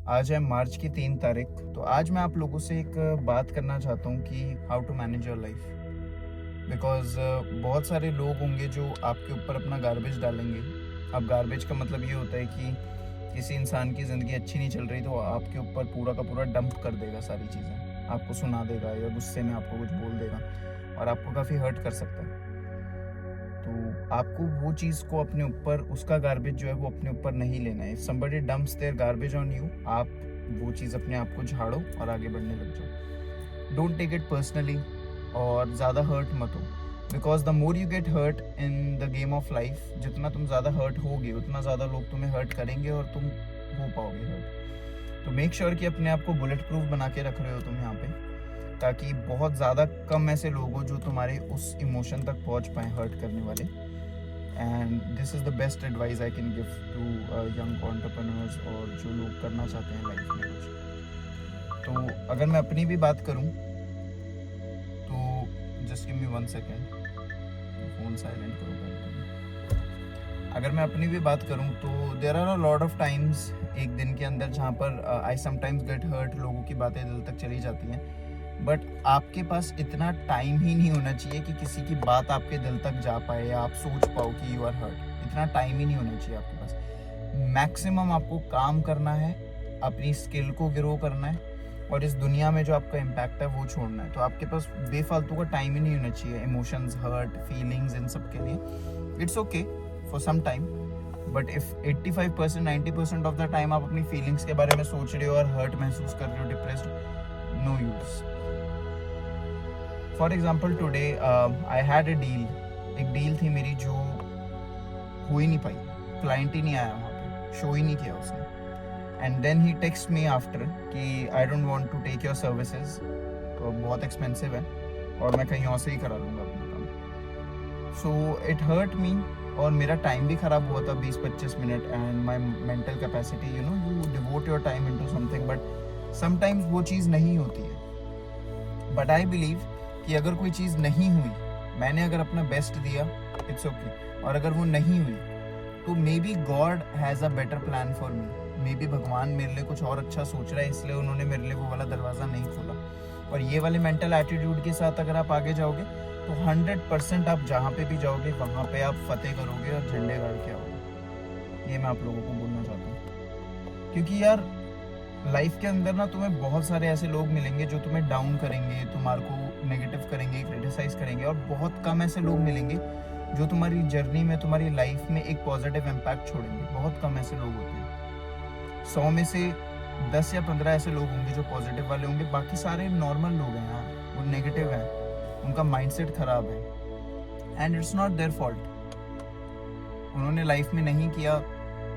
आज है मार्च की 3 तारीख। तो आज मैं आप लोगों से एक बात करना चाहता हूँ कि how to manage your life. Because बहुत सारे लोग होंगे जो आपके ऊपर अपना गार्बेज डालेंगे। अब गार्बेज का मतलब ये होता है कि किसी इंसान की ज़िंदगी अच्छी नहीं चल रही तो आपके ऊपर पूरा का पूरा डंप कर देगा, सारी चीज़ें आपको सुना देगा या गुस्से में आपको कुछ बोल देगा और आपको काफ़ी हर्ट कर सकता है। तो आपको वो चीज़ को अपने ऊपर, उसका गार्बेज जो है वो अपने ऊपर नहीं लेना है। If somebody dumps their garbage on you, आप वो चीज़ अपने आप को झाड़ो और आगे बढ़ने लग जाओ। डोंट टेक इट पर्सनली और ज़्यादा हर्ट मत हो। Because the more you get hurt in the game of life, जितना तुम ज़्यादा हर्ट होगे उतना ज़्यादा लोग तुम्हें हर्ट करेंगे और तुम हो पाओगे हर्ट। तो मेक श्योर कि अपने आप को बुलेट प्रूफ बना के रख रहे हो तुम यहाँ पे, ताकि बहुत ज़्यादा कम ऐसे लोग हो जो तुम्हारे उस इमोशन तक पहुँच पाए हर्ट करने वाले। And this is the best advice I can give to young entrepreneurs और जो लोग करना चाहते हैं लाइफ में कुछ। तो अगर मैं अपनी भी बात करूं तो just give me 1 second, phone silent करो पहले। अगर मैं अपनी भी बात करूं तो there are a lot of times एक दिन के अंदर जहां पर आई समटाइम्स गेट हर्ट, लोगों की बातें दिल तक चली जाती हैं। बट आपके पास इतना टाइम ही नहीं होना चाहिए कि किसी की बात आपके दिल तक जा पाए या आप सोच पाओ कि यू आर हर्ट। इतना टाइम ही नहीं होना चाहिए आपके पास। मैक्सिमम आपको काम करना है, अपनी स्किल को ग्रो करना है और इस दुनिया में जो आपका इम्पैक्ट है वो छोड़ना है। तो आपके पास बेफालतू का टाइम ही नहीं होना चाहिए इमोशंस, हर्ट, फीलिंग्स, इन सब के लिए। It's okay for some time, but if 85% 90% of the time आप अपनी फीलिंग्स के बारे में सोच रहे हो और हर्ट महसूस कर रहे हो, depressed, no use. For example today I had a deal, एक डील थी मेरी जो हो ही नहीं पाई। क्लाइंट ही नहीं आया वहाँ पे, शो ही नहीं किया उसने। And then he text me after कि I don't want to take your services, तो बहुत एक्सपेंसिव है और मैं कहीं और से ही करा लूँगा अपना काम। सो इट हर्ट मी और मेरा टाइम भी ख़राब हुआ था 20-25 minute and my mental capacity, you devote your time into something, but sometimes वो चीज़ नहीं होती है। बट आई बिलीव कि अगर कोई चीज़ नहीं हुई, मैंने अगर अपना बेस्ट दिया, इट्स ओके, और अगर वो नहीं हुई तो may be God has a better plan for me. May be भगवान मेरे लिए कुछ और अच्छा सोच रहा है, इसलिए उन्होंने मेरे लिए वो वाला दरवाज़ा नहीं खोला। और ये वाले मेंटल एटीट्यूड के साथ अगर आप आगे जाओगे तो 100% आप जहाँ पे भी जाओगे वहाँ पे आप फतेह करोगे और झंडे गाड़ के आओगे। ये मैं आप लोगों को बोलना चाहता हूँ, क्योंकि यार लाइफ के अंदर ना तुम्हें बहुत सारे ऐसे लोग मिलेंगे जो तुम्हें डाउन करेंगे, तुम्हारे को नेगेटिव करेंगे, क्रिटिसाइज करेंगे, और बहुत कम ऐसे लोग मिलेंगे जो तुम्हारी जर्नी में, तुम्हारी लाइफ में एक पॉजिटिव इम्पैक्ट छोड़ेंगे। बहुत कम ऐसे लोग होते हैं। 100 में से 10 या 15 ऐसे लोग होंगे जो पॉजिटिव वाले होंगे, बाकी सारे नॉर्मल लोग हैं यार, वो नेगेटिव हैं, उनका माइंडसेट खराब है and it's not their fault. उन्होंने लाइफ में नहीं किया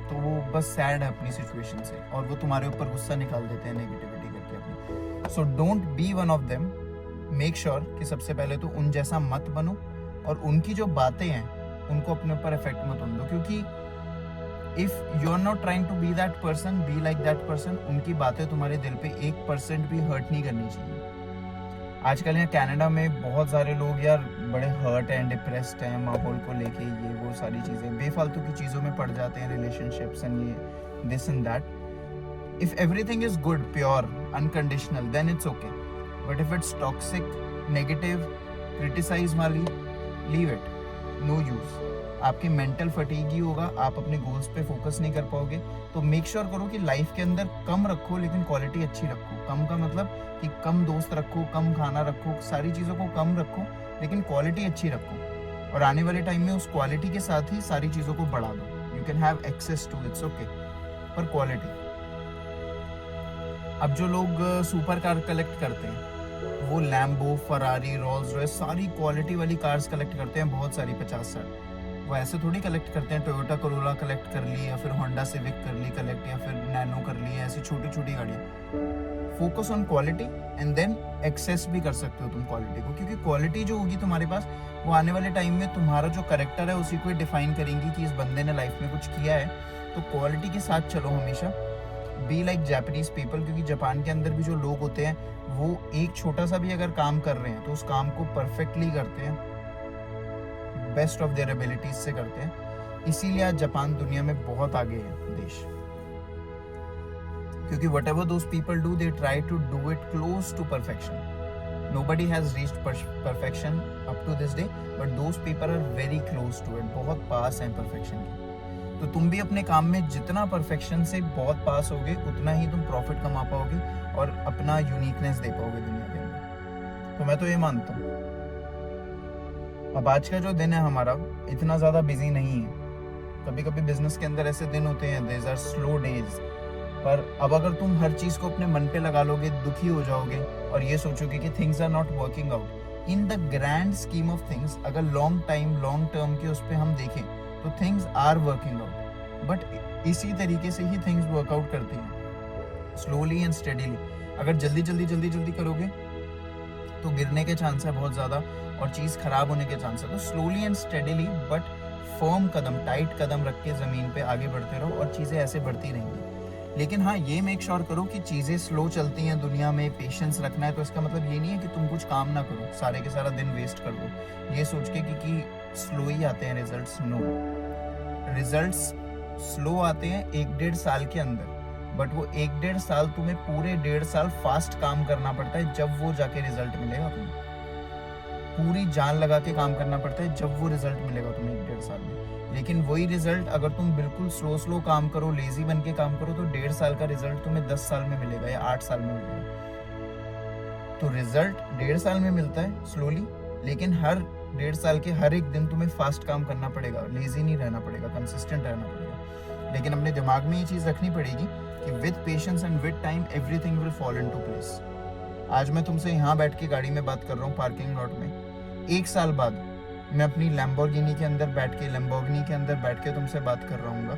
तो वो बस सैड है अपनी सिचुएशन से और वो तुम्हारे ऊपर गुस्सा निकाल देते हैं नेगेटिविटी करके अपनी। So don't be one of them. Make sure कि सबसे पहले तो उन जैसा मत बनो और उनकी जो बातें हैं उनको अपने ऊपर इफेक्ट मत होने दो, क्योंकि if you are not trying to be that person, be like that person. उनकी बातें तुम्हारे दिल पे 1% भी हर्ट नहीं करनी चाहिए। आजकल यहाँ कनाडा में बहुत सारे लोग यार बड़े हर्ट हैं, डिप्रेस्ड हैं, माहौल को लेके, ये वो सारी चीज़ें, बेफालतू की चीज़ों में पड़ जाते हैं, रिलेशनशिप्स एंड ये this and that. If everything is good, pure, unconditional, then it's okay, but if it's toxic, negative, criticise वाली, लीव इट, नो यूज़। आपकी मेंटल फटीग ही होगा, आप अपने गोल्स पे फोकस नहीं कर पाओगे। तो मेक श्योर करो कि लाइफ के अंदर कम रखो लेकिन क्वालिटी अच्छी रखो। कम का मतलब कि कम दोस्त रखो, कम खाना रखो, सारी चीज़ों को कम रखो लेकिन क्वालिटी अच्छी रखो, और आने वाले टाइम में उस क्वालिटी के साथ ही सारी चीज़ों को बढ़ा दो। You can have access to, it's okay, पर क्वालिटी। अब जो लोग सुपर कार कलेक्ट करते हैं वो लैम्बो, फरारी, रोल्स रॉयस, सारी क्वालिटी वाली कार्स कलेक्ट करते हैं, बहुत सारी 50-60। वो ऐसे थोड़ी कलेक्ट करते हैं, टोयोटा करोला कलेक्ट कर ली या फिर होंडा सिविक कर ली कलेक्ट या फिर नैनो कर ली, ऐसी छोटी छोटी गाड़ियाँ। Focus on quality and then access भी कर सकते हो तुम क्वालिटी को, क्योंकि क्वालिटी जो होगी तुम्हारे पास वो आने वाले टाइम में तुम्हारा जो करेक्टर है उसी को डिफाइन करेंगी कि इस बंदे ने लाइफ में कुछ किया है। तो क्वालिटी के साथ चलो हमेशा। बी लाइक जापानीज पीपल, क्योंकि जापान के अंदर भी जो लोग होते हैं वो एक छोटा सा भी अगर काम कर रहे हैं तो उस काम को परफेक्टली करते हैं, बेस्ट ऑफ देयर एबिलिटीज से करते हैं। इसीलिए आज जापान दुनिया में बहुत आगे है देश। क्योंकि whatever those people do, they try to do it close to perfection. Nobody has reached perfection up to this day, but those people are very close to it. बहुत पास हैं perfection के. तो तुम भी अपने काम में जितना perfection से बहुत पास होगे, उतना ही तुम profit कमा पाओगे और अपना uniqueness दे पाओगे दुनिया के अंदर. तो मैं तो ये मानता हूँ. अब आज का जो दिन है हमारा इतना ज़्यादा बिजी नहीं है. कभी कभी बिजनेस के अंदर ऐसे दिन होते हैं, देयर आर स्लो डेज. पर अब अगर तुम हर चीज़ को अपने मन पे लगा लोगे, दुखी हो जाओगे और ये सोचोगे कि things are not working out in the grand scheme of things, अगर लॉन्ग टर्म के उस पर हम देखें तो things are working out. But इसी तरीके से ही थिंग्स वर्कआउट करती हैं, स्लोली एंड स्टेडीली. अगर जल्दी करोगे तो गिरने के चांस है बहुत ज़्यादा और चीज़ खराब होने के चांस है. तो slowly and steadily but firm कदम, टाइट कदम रख के ज़मीन पे आगे बढ़ते रहो और चीज़ें ऐसे बढ़ती रहेंगी. लेकिन हाँ, ये मेक श्योर करो कि चीज़ें स्लो चलती हैं दुनिया में, पेशेंस रखना है. तो इसका मतलब ये नहीं है कि तुम कुछ काम ना करो, सारे के सारा दिन वेस्ट कर दो ये सोच के कि स्लो ही आते हैं रिजल्ट्स. नो, रिजल्ट्स स्लो आते हैं 1-1.5 साल के अंदर, बट वो 1-1.5 साल तुम्हें पूरे 1.5 साल फास्ट काम करना पड़ता है, जब वो जाके रिजल्ट मिलेगा. तुम्हें पूरी जान लगा के काम करना पड़ता है, जब वो रिजल्ट मिलेगा तुम्हें 1-1.5 साल में. लेकिन वही रिजल्ट अगर तुम बिल्कुल स्लो काम करो, लेजी बन के काम करो, तो 1.5 साल का रिजल्ट तुम्हें 10 साल में मिलेगा या 8 साल में मिलेगा. तो रिजल्ट 1.5 साल में मिलता है स्लोली, लेकिन हर 1.5 साल के हर एक दिन तुम्हें फास्ट काम करना पड़ेगा, लेजी नहीं रहना पड़ेगा, कंसिस्टेंट रहना पड़ेगा. लेकिन अपने दिमाग में ये चीज़ रखनी पड़ेगी कि with patience and with time everything will fall into place. आज मैं तुमसे यहाँ बैठ के गाड़ी में बात कर रहा हूँ पार्किंग लॉट में, 1 साल बाद मैं अपनी लैम्बोर्गिनी के अंदर बैठ के तुमसे बात कर रहा हूँ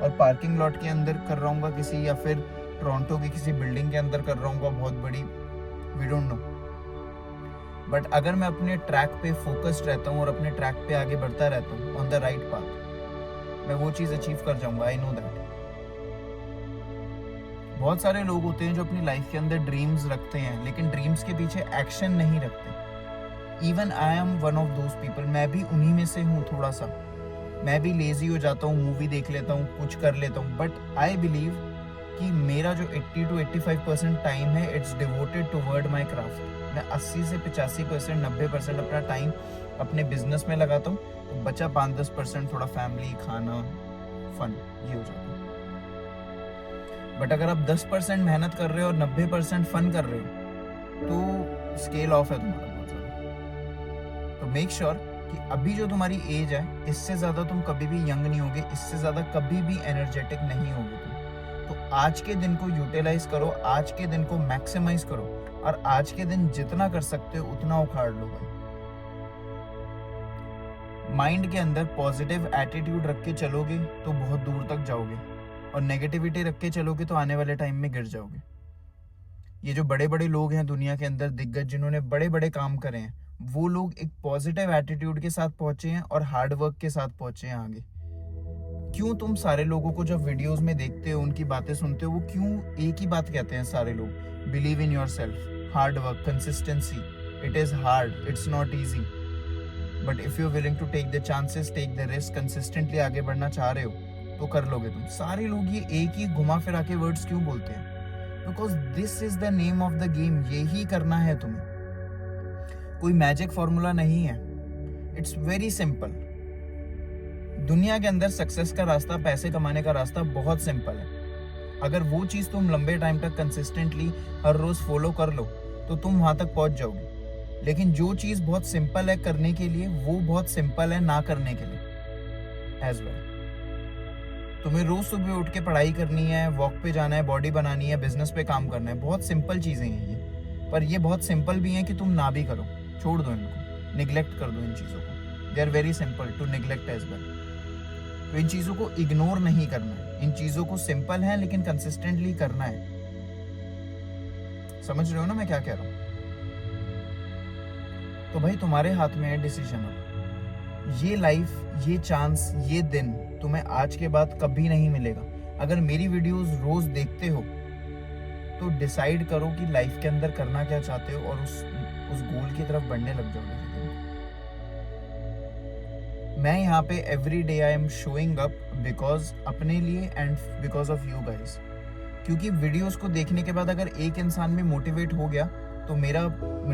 और पार्किंग लॉट के अंदर कर रहा हूँ किसी, या फिर टोरंटो की किसी बिल्डिंग के अंदर कर रहा हूँ बहुत बड़ी, वी डोंट नो. बट अगर मैं अपने ट्रैक पे फोकस्ड रहता हूँ और अपने ट्रैक पे आगे बढ़ता रहता हूँ ऑन द राइट पाथ, मैं वो चीज़ अचीव कर जाऊँगा. I know that. बहुत सारे लोग होते हैं जो अपनी लाइफ के अंदर ड्रीम्स रखते हैं, लेकिन ड्रीम्स के पीछे एक्शन नहीं रखते. Even I am one of those people. मैं भी उन्हीं में से हूँ. थोड़ा सा मैं भी लेजी हो जाता हूँ, मूवी देख लेता हूँ, कुछ कर लेता हूँ. बट आई बिलीव कि मेरा जो 80 to 85% टाइम है, it's devoted toward my craft. मैं 80 से 85%, 90% अपना टाइम अपने बिजनेस में लगाता हूँ. तो बचा 5-10% थोड़ा फैमिली, खाना, फन, ये हो जाता है. बट अगर आप 10% मेहनत कर रहे हो और 90% फन कर रहे हो, तो स्केल ऑफ है तुम्हारा बहुत ज़्यादा. तो मेक श्योर कि अभी जो तुम्हारी एज है, इससे ज़्यादा तुम कभी भी यंग नहीं होगे, इससे ज़्यादा कभी भी एनर्जेटिक नहीं होगे तुम. तो आज के दिन को यूटिलाइज करो, आज के दिन को मैक्सिमाइज करो और आज के दिन जितना कर सकते हो उतना उखाड़ लो भाई. माइंड के अंदर पॉजिटिव एटीट्यूड रख के चलोगे तो बहुत दूर तक जाओगे, और नेगेटिविटी रख के चलोगे तो आने वाले टाइम में गिर जाओगे. ये जो बड़े बड़े लोग हैं दुनिया के अंदर, दिग्गज, जिन्होंने बड़े बड़े काम करे हैं, वो लोग एक पॉजिटिव एटीट्यूड के साथ पहुंचे हैं और हार्ड वर्क के साथ पहुंचे हैं आगे. क्यों तुम सारे लोगों को जब वीडियोस में देखते हो, उनकी बातें सुनते हो, वो क्यों एक ही बात कहते हैं सारे लोग? Believe in yourself, hard work, consistency. It is hard, it's not easy, but if you are willing to take the chances, take the risk, consistently आगे बढ़ना चाह रहे हो तो कर लोगे तुम. सारे लोग ये एक ही घुमा फिरा के वर्ड्स क्यों बोलते हैं? Because this is the name of the game. यही करना है तुम्हें. कोई मैजिक फॉर्मूला नहीं है. It's very simple. दुनिया के अंदर सक्सेस का रास्ता, पैसे कमाने का रास्ता बहुत सिंपल है. अगर वो चीज़ तुम लंबे टाइम तक कंसिस्टेंटली हर रोज फॉलो कर लो तो तुम वहां तक पहुंच जाओगे. लेकिन जो चीज़ बहुत सिंपल है करने के लिए, वो बहुत सिंपल है ना करने के लिए एज वेल. तुम्हें रोज सुबह उठ के पढ़ाई करनी है, वॉक पे जाना है, बॉडी बनानी है, बिजनेस पे काम करना है. बहुत सिंपल चीज़ें हैं ये, पर ये बहुत सिंपल भी हैं कि तुम ना भी करो. छोड़ दो इनको, निगलेक्ट कर दो इन चीज़ों को. They are very simple to neglect as well. तो इन चीज़ों को इग्नोर नहीं करना है. इन चीज़ों को सिंपल है लेकिन कंसिस्टेंटली करना है. समझ रहे हो ना मैं क्या कह रहा हूँ? तो भाई तुम्हारे हाथ में है डिसीजन. ये लाइफ, ये चांस, ये दिन तुम्हें आज के बाद कभी नहीं मिलेगा. अगर मेरी वीडियोस रोज देखते हो तो डिसाइड करो कि लाइफ के अंदर करना क्या चाहते हो और उस गोल की तरफ बढ़ने लग जाओगे. मैं यहाँ पे every day I am showing up because अपने लिए and because of you guys. क्योंकि वीडियोस को देखने के बाद अगर एक इंसान भी मोटिवेट हो गया तो मेरे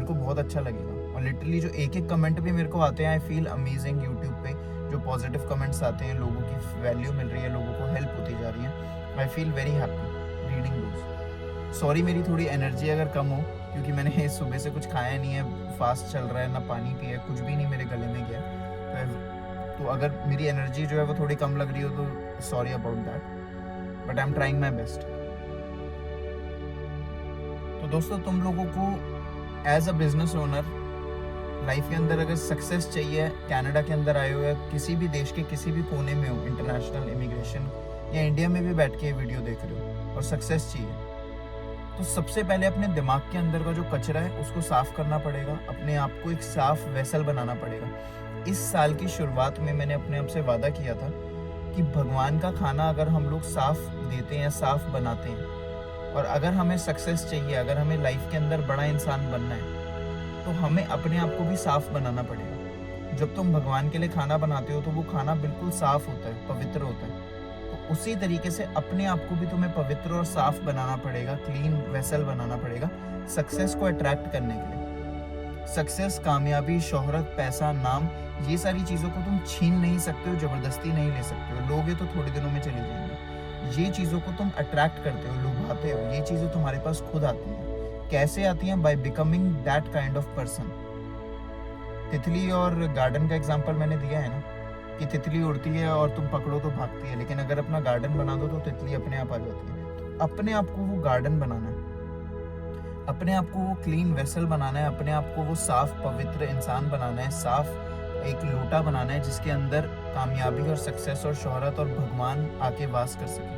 को बहुत अच्छा लगेगा। और लिटरली जो एक एक कमेंट भी मेरे को आते हैं, आई फील अमेजिंग। यूट्यूब पे जो पॉजिटिव कमेंट्स आते हैं, लोगों की वैल्यू मिल रही है, लोगों को हेल्प होती जा रही है, I feel very happy reading those. Sorry मेरी थोड़ी एनर्जी अगर कम हो, क्योंकि मैंने सुबह से कुछ खाया नहीं है, फास्ट चल रहा है, ना पानी पिया, कुछ भी नहीं मेरे गले में गया। तो अगर मेरी एनर्जी जो है वो थोड़ी कम लग रही हो तो sorry about that, but I am trying my best. तो दोस्तों, तुम लोगों को as a business owner life के अंदर अगर सक्सेस चाहिए, कनाडा के अंदर आए हुए, किसी भी देश के किसी भी कोने में हो, इंटरनेशनल इमिग्रेशन या इंडिया में भी बैठ के वीडियो देख रहे हो और सक्सेस चाहिए, तो सबसे पहले अपने दिमाग के अंदर का जो कचरा है उसको साफ करना पड़ेगा। अपने आप को एक साफ वेसल बनाना पड़ेगा। इस साल की शुरुआत में मैंने अपने आप से वादा किया था कि भगवान का खाना अगर हम लोग साफ देते हैं, साफ बनाते हैं, और अगर हमें सक्सेस चाहिए, अगर हमें लाइफ के अंदर बड़ा इंसान बनना है, तो हमें अपने आप को भी साफ बनाना पड़ेगा। जब तुम भगवान के लिए खाना बनाते हो तो वो खाना बिल्कुल साफ होता है, पवित्र होता है। तो उसी तरीके से अपने आप को भी तुम्हें पवित्र और साफ बनाना पड़ेगा, क्लीन वेसल बनाना पड़ेगा सक्सेस को अट्रैक्ट करने के लिए। सक्सेस, कामयाबी, शोहरत, पैसा, नाम, ये सारी चीज़ों को तुम छीन नहीं सकते हो, ज़बरदस्ती नहीं ले सकते हो। लोगे तो थोड़े दिनों में चली जाएंगी। ये चीज़ों को तुम अट्रैक्ट करते हो, लुभाते हो। ये चीज़ें तुम्हारे पास खुद आती हैं। कैसे आती हैं? By becoming that kind of person. तितली और गार्डन का एग्जांपल मैंने दिया है ना, कि तितली उड़ती है और तुम पकड़ो तो भागती है, लेकिन अगर अपना गार्डन बना दो तो तितली अपने आप आ जाती है। तो अपने आप को वो गार्डन बनाना है, अपने आप को वो क्लीन वेसल बनाना है, अपने आप को वो साफ पवित्र इंसान बनाना है, साफ एक लोटा बनाना है जिसके अंदर कामयाबी और सक्सेस और शोहरत और भगवान आके वास कर सके।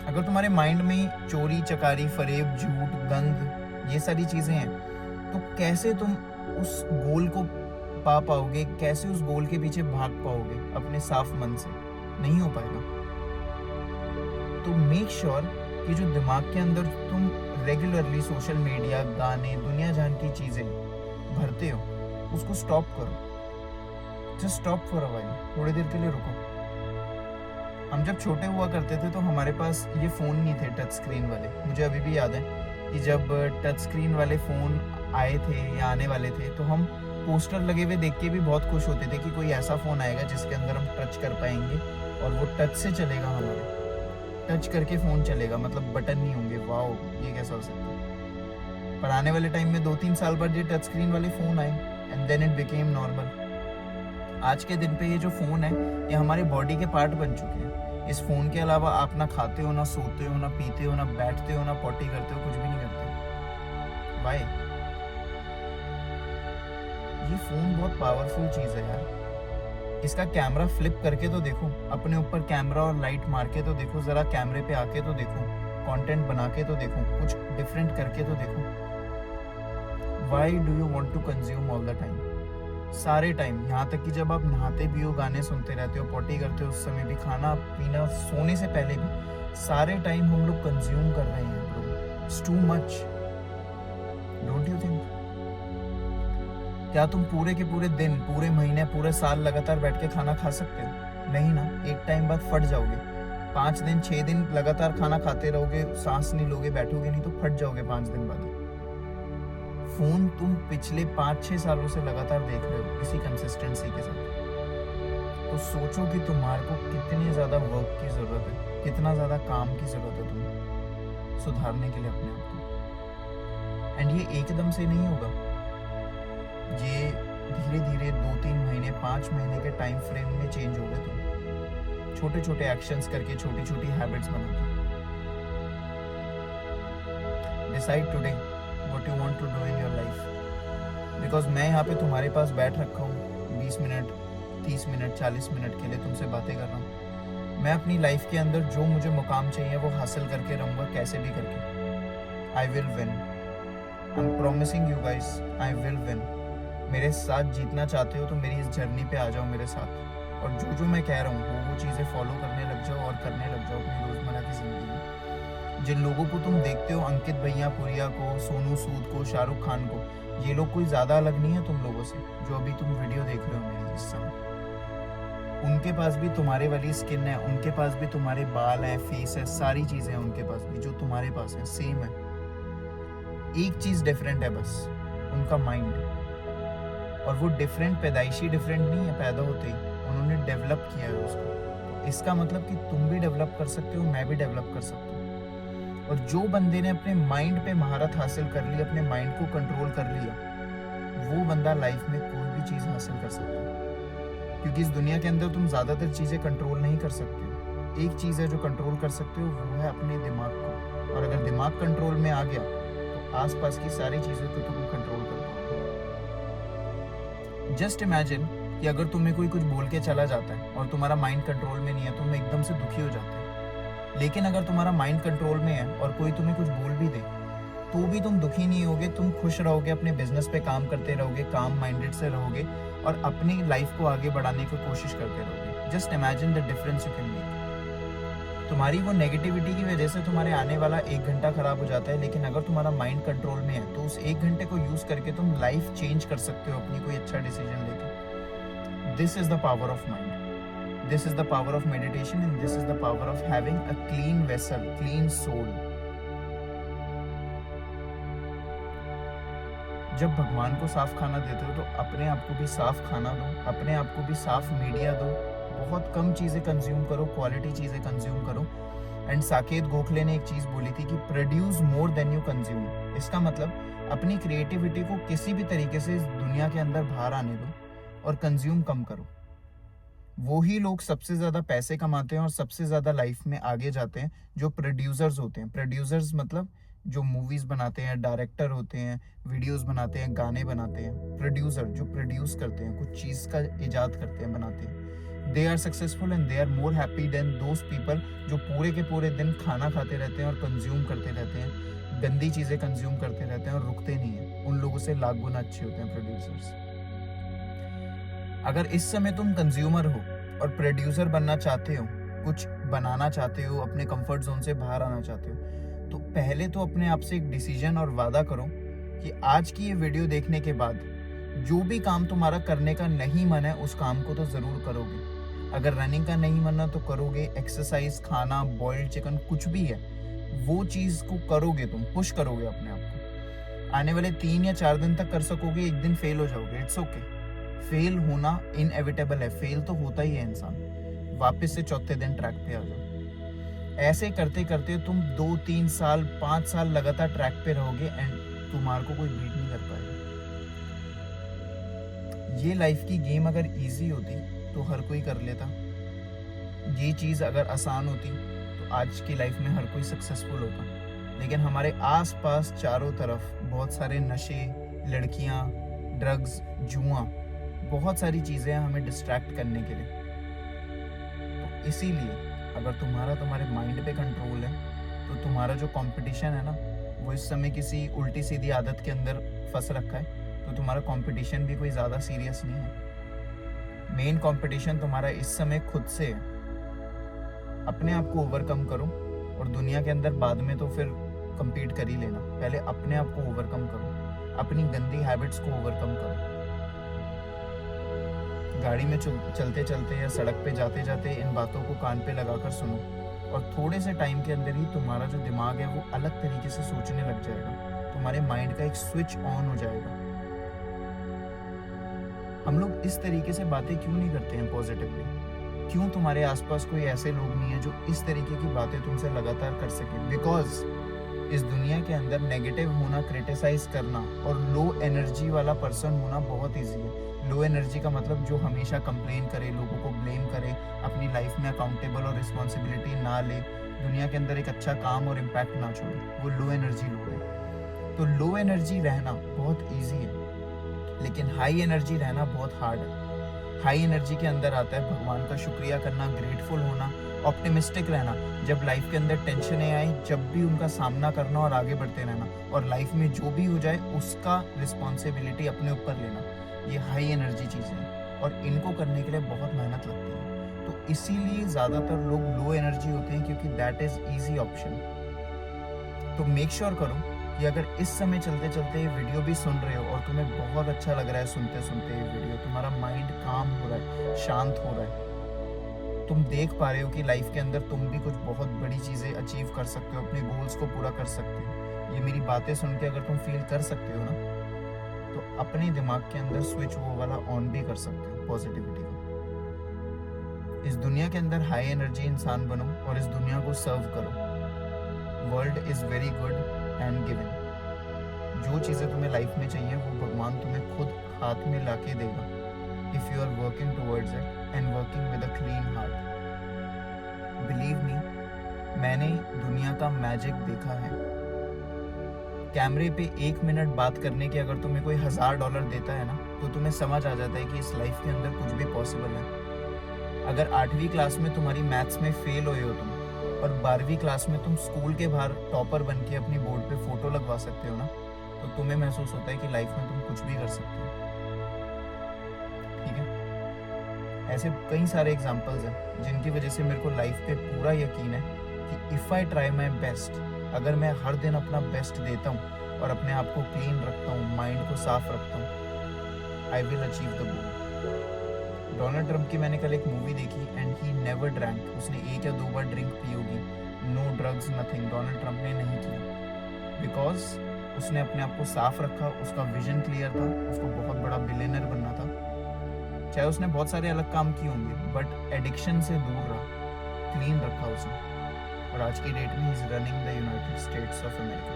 अगर तुम्हारे माइंड में चोरी, चकारी, फरेब, झूठ, गंद, ये सारी चीजें हैं, तो कैसे तुम उस गोल को पा पाओगे? कैसे उस गोल के पीछे भाग पाओगे अपने साफ मन से? नहीं हो पाएगा। तो मेक श्योर कि जो दिमाग के अंदर तुम रेगुलरली सोशल मीडिया, गाने, दुनिया जान की चीजें भरते हो, उसको स्टॉप करो। Just stop for a while, थोड़ी देर के लिए रुको। हम जब छोटे हुआ करते थे तो हमारे पास ये फ़ोन नहीं थे टच स्क्रीन वाले। मुझे अभी भी याद है कि जब टच स्क्रीन वाले फ़ोन आए थे या आने वाले थे तो हम पोस्टर लगे हुए देख के भी बहुत खुश होते थे कि कोई ऐसा फ़ोन आएगा जिसके अंदर हम टच कर पाएंगे और वो टच से चलेगा, हमारे टच करके फ़ोन चलेगा, मतलब बटन नहीं होंगे। वाओ, ये कैसा हो सकता है? पर आने वाले टाइम में 2-3 साल बाद ये टच स्क्रीन वाले फ़ोन आए and then it became normal. आज के दिन पे ये जो फ़ोन है ये हमारी बॉडी के पार्ट बन चुके हैं। इस फ़ोन के अलावा आप ना खाते हो, ना सोते हो, ना पीते हो, ना बैठते हो, ना पॉटी करते हो, कुछ भी नहीं करते। वाई? ये फ़ोन बहुत पावरफुल चीज़ है यार। इसका कैमरा फ्लिप करके तो देखो, अपने ऊपर कैमरा और लाइट मार के तो देखो, ज़रा कैमरे पे आके तो देखो, कंटेंट बना के तो देखो, कुछ डिफरेंट करके तो देखो। Why do you want to consume all the time? सारे टाइम, यहाँ तक कि जब आप नहाते भी हो, गाने सुनते रहते हो, पॉटी करते हो, उस समय भी, खाना पीना, सोने से पहले भी, सारे टाइम हम लोग कंज्यूम कर रहे हैं bro. It's too much, don't you think? क्या तुम पूरे के पूरे दिन, पूरे महीने, पूरे साल लगातार बैठ के खाना खा सकते हो? नहीं ना। एक टाइम बाद फट जाओगे। 5 दिन 6 दिन लगातार खाना खाते रहोगे, सांस नहीं लोगे, बैठोगे नहीं, तो फट जाओगे 5 दिन बाद। फोन तुम पिछले 5-6 सालों से लगातार देख रहे हो इसी कंसिस्टेंसी के साथ, तो सोचो कि तुम्हारे को कितनी ज़्यादा वर्क की ज़रूरत है, कितना ज़्यादा काम की ज़रूरत है तुम्हें सुधारने के लिए अपने आप को। एंड ये एकदम से नहीं होगा, ये धीरे धीरे 2-3 महीने, 5 महीने के टाइम फ्रेम में चेंज होगा। तुम छोटे छोटे एक्शंस करके, छोटी छोटी हैबिट्स बना के। Decide today what you want to do in your life, because मैं यहाँ पे तुम्हारे पास बैठ रखा हूँ 20 मिनट, 30 मिनट, 40 मिनट के लिए तुमसे बातें कर रहा हूँ। मैं अपनी लाइफ के अंदर जो मुझे मुकाम चाहिए वो हासिल करके रहूँगा, कैसे भी करके। I will win, I'm promising you guys, I will win। मेरे साथ जीतना चाहते हो तो मेरी इस जर्नी पे आ जाओ मेरे साथ, और जो जो मैं कह रहा हूँ वो चीज़ें फॉलो करने लग जाओ और करने लग जाओ अपनी रोज़मर्रा की ज़िंदगी में। जिन लोगों को तुम देखते हो, अंकित भैया पुरिया को, सोनू सूद को, शाहरुख खान को, ये लोग कोई ज़्यादा अलग नहीं है तुम लोगों से जो अभी तुम वीडियो देख रहे हो मेरी इस समय। उनके पास भी तुम्हारे वाली स्किन है, उनके पास भी तुम्हारे बाल हैं, फेस है, सारी चीज़ें हैं उनके पास भी जो तुम्हारे पास है, सेम है। एक चीज़ डिफरेंट है बस, उनका माइंड। और वो डिफरेंट पैदाइशी डिफरेंट नहीं है पैदा होते ही, उन्होंने डेवलप किया है उसको। तो इसका मतलब कि तुम भी डेवलप कर सकते हो, मैं भी डेवलप कर सकता हूँ। और जो बंदे ने अपने माइंड पे महारत हासिल कर ली, अपने माइंड को कंट्रोल कर लिया, वो बंदा लाइफ में कोई भी चीज़ हासिल कर सकता है। क्योंकि इस दुनिया के अंदर तुम ज़्यादातर चीज़ें कंट्रोल नहीं कर सकते हो। एक चीज़ है जो कंट्रोल कर सकते हो, वो है अपने दिमाग को। और अगर दिमाग कंट्रोल में आ गया तो आसपास की सारी चीज़ों को तुम कंट्रोल कर पाओगे। जस्ट इमेजिन कि अगर तुम्हें कोई कुछ बोल के चला जाता है और तुम्हारा माइंड कंट्रोल में नहीं है, तुम एकदम से दुखी हो जाते हो। लेकिन अगर तुम्हारा माइंड कंट्रोल में है और कोई तुम्हें कुछ बोल भी दे तो भी तुम दुखी नहीं होगे, तुम खुश रहोगे, अपने बिजनेस पे काम करते रहोगे, काम माइंडेड से रहोगे और अपनी लाइफ को आगे बढ़ाने की कोशिश करते रहोगे। Just imagine the difference you can make. तुम्हारी वो नेगेटिविटी की वजह से तुम्हारे आने वाला 1 घंटा खराब हो जाता है, लेकिन अगर तुम्हारा माइंड कंट्रोल में है तो उस 1 घंटे को यूज करके तुम लाइफ चेंज कर सकते हो अपनी कोई अच्छा डिसीजन लेके। This is the power of mind, this is the power of meditation and this is the power of having a clean vessel, clean soul. जब भगवान को साफ खाना देते हो तो अपने आप को भी साफ खाना दो, अपने आप को भी साफ मीडिया दो, बहुत कम चीज़ें कंज्यूम करो, क्वालिटी चीज़ें कंज्यूम करो। एंड साकेत गोखले ने एक चीज़ बोली थी कि produce more than you consume. इसका मतलब अपनी क्रिएटिविटी को किसी भी तरीके से इस दुनिया के अंदर बाहर आने दो और कंज्यूम कम करो। वो ही लोग सबसे ज़्यादा पैसे कमाते हैं और सबसे ज़्यादा लाइफ में आगे जाते हैं जो प्रोड्यूसर्स होते हैं। प्रोड्यूसर्स मतलब जो मूवीज़ बनाते हैं, डायरेक्टर होते हैं, वीडियोस बनाते हैं, गाने बनाते हैं। प्रोड्यूसर जो प्रोड्यूस करते हैं, कुछ चीज़ का इजाद करते हैं, बनाते हैं। They are successful and they are more happy than those people जो पूरे के पूरे दिन खाना खाते रहते हैं और कंज्यूम करते रहते हैं, गंदी चीज़ें कंज्यूम करते रहते हैं और रुकते नहीं हैं। उन लोगों से लाख गुना अच्छे होते हैं प्रोड्यूसर्स। अगर इस समय तुम कंज्यूमर हो और प्रोड्यूसर बनना चाहते हो, कुछ बनाना चाहते हो, अपने कंफर्ट जोन से बाहर आना चाहते हो, तो पहले तो अपने आप से एक डिसीजन और वादा करो कि आज की ये वीडियो देखने के बाद जो भी काम तुम्हारा करने का नहीं मन है उस काम को तो ज़रूर करोगे। अगर रनिंग का नहीं मन है तो करोगे, एक्सरसाइज, खाना, बॉइल्ड चिकन, कुछ भी है वो चीज़ को करोगे, तुम पुश करोगे अपने आप को। आने वाले 3 या 4 दिन तक कर सकोगे, एक दिन फेल हो जाओगे, इट्स ओके। फेल होना इनएविटेबल है, फेल तो होता ही है इंसान। वापस से चौथे दिन ट्रैक पे आ जाओ। ऐसे करते करते तुम 2, 3 साल, 5 साल लगातार ट्रैक पे रहोगे एंड तुम्हारे को कोई बीट नहीं कर पाएगा। ये लाइफ की गेम अगर इजी होती तो हर कोई कर लेता। ये चीज़ अगर आसान होती तो आज की लाइफ में हर कोई सक्सेसफुल होता। लेकिन हमारे आसपास चारों तरफ बहुत सारे नशे, लड़कियां, ड्रग्स, जुआ, बहुत सारी चीज़ें हैं हमें डिस्ट्रैक्ट करने के लिए। तो इसीलिए अगर तुम्हारे माइंड पे कंट्रोल है तो तुम्हारा जो कंपटीशन है ना, वो इस समय किसी उल्टी सीधी आदत के अंदर फंस रखा है, तो तुम्हारा कंपटीशन भी कोई ज़्यादा सीरियस नहीं है। मेन कंपटीशन तुम्हारा इस समय खुद से है। अपने आप को ओवरकम करो और दुनिया के अंदर बाद में तो फिर compete कर ही लेना। पहले अपने आप को ओवरकम करो, अपनी गंदी हैबिट्स को ओवरकम करो। गाड़ी में चलते चलते या सड़क पे जाते जाते इन बातों को कान पे लगाकर सुनो और थोड़े से टाइम के अंदर ही तुम्हारा जो दिमाग है वो अलग तरीके से सोचने लग जाएगा। तुम्हारे माइंड का एक स्विच ऑन हो जाएगा। हम लोग इस तरीके से बातें क्यों नहीं करते हैं पॉजिटिवली? क्यों तुम्हारे आसपास कोई ऐसे लोग नहीं है जो इस तरीके की बातें तुमसे लगातार कर सके? बिकॉज इस दुनिया के अंदर नेगेटिव होना, क्रिटिसाइज करना और लो एनर्जी वाला पर्सन होना बहुत ईजी है। लो एनर्जी का मतलब जो हमेशा कंप्लेन करे, लोगों को ब्लेम करे, अपनी लाइफ में अकाउंटेबल और रिस्पॉन्सिबिलिटी ना ले, दुनिया के अंदर एक अच्छा काम और इम्पैक्ट ना छोड़े, वो लो एनर्जी लोग है। तो लो एनर्जी रहना बहुत ईजी है, लेकिन हाई एनर्जी रहना बहुत हार्ड है। हाई एनर्जी के अंदर आता है भगवान का शुक्रिया करना, ग्रेटफुल होना, ऑप्टिमिस्टिक रहना। जब लाइफ के अंदर टेंशनें आए, जब भी उनका सामना करना और आगे बढ़ते रहना, और लाइफ में जो भी हो जाए उसका रिस्पॉन्सिबिलिटी अपने ऊपर लेना। ये हाई एनर्जी चीज़ें हैं और इनको करने के लिए बहुत मेहनत लगती है। तो इसीलिए ज़्यादातर लोग लो एनर्जी होते हैं, क्योंकि दैट इज़ ईजी ऑप्शन। तो मेक श्योर करो कि अगर इस समय चलते चलते ये वीडियो भी सुन रहे हो और तुम्हें बहुत अच्छा लग रहा है सुनते सुनते ये वीडियो, तुम्हारा माइंड काम हो रहा है, शांत हो रहा है, तुम देख पा रहे हो कि लाइफ के अंदर तुम भी कुछ बहुत बड़ी चीज़ें अचीव कर सकते हो, अपने गोल्स को पूरा कर सकते हो, ये मेरी बातें सुन के अगर तुम फील कर सकते हो ना, तो अपने दिमाग के अंदर स्विच वो वाला ऑन भी कर सकते हो, पॉजिटिविटी का। इस दुनिया के अंदर हाई एनर्जी इंसान बनो और इस दुनिया को सर्व करो। World is very good and giving. जो चीज़ें तुम्हें लाइफ में चाहिए वो भगवान तुम्हें खुद हाथ में ला के देगा, if you are working towards it and working with a clean heart. Believe me, मैंने दुनिया का मैजिक देखा है। कैमरे पे 1 मिनट बात करने के अगर तुम्हें कोई $1000 देता है ना, तो तुम्हें समझ आ जाता है कि इस लाइफ के अंदर कुछ भी पॉसिबल है। अगर 8वीं क्लास में तुम्हारी मैथ्स में फेल हुए हो तुम, और 12वीं क्लास में तुम स्कूल के बाहर टॉपर बन के अपनी बोर्ड पे फोटो लगवा सकते हो ना, तो तुम्हें महसूस होता है कि लाइफ में तुम कुछ भी कर सकते हो। ठीक है, ऐसे कई सारे एग्जांपल्स हैं जिनकी वजह से मेरे को लाइफ पे पूरा यकीन है कि if I try my best, अगर मैं हर दिन अपना बेस्ट देता हूँ और अपने आप को क्लीन रखता हूँ, माइंड को साफ रखता हूँ, I will achieve the goal. Donald Trump की मैंने कल एक मूवी देखी एंड ही नेवर ड्रैंक। उसने 1 या 2 बार ड्रिंक पी होगी, no drugs nothing, Donald Trump ने नहीं किया, बिकॉज उसने अपने आप को साफ रखा, उसका विजन क्लियर था, उसको बहुत बड़ा बिलियनर बनना था। चाहे उसने बहुत सारे अलग काम किए होंगे, बट एडिक्शन से दूर रहा, क्लीन रखा उसने, और आज की डेट में he is running the United states of America.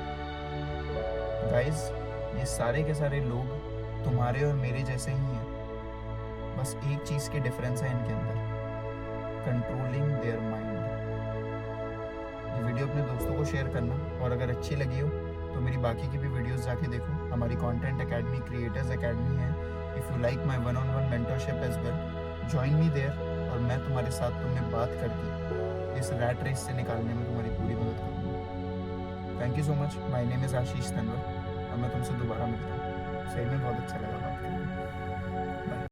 Guys, ये सारे के सारे लोग तुम्हारे और मेरे जैसे ही हैं, बस एक चीज़ की डिफरेंस है इनके अंदर, कंट्रोलिंग देयर माइंड। ये वीडियो अपने दोस्तों को शेयर करना, और अगर अच्छी लगी हो तो मेरी बाकी की भी वीडियोस जाके देखो। हमारी कंटेंट एकेडमी क्रिएटर्स एकेडमी है। If you like my 1-on-1 mentorship as well, join me there, और मैं तुम्हारे साथ तुम्हें बात करके इस रैट रेस से निकालने में तुम्हारी पूरी मदद करूँगा। Thank you so much. My name is Ashish Tanwar, और मैं तुमसे दोबारा मिलता हूँ। सही में बहुत अच्छा लगा बात करके।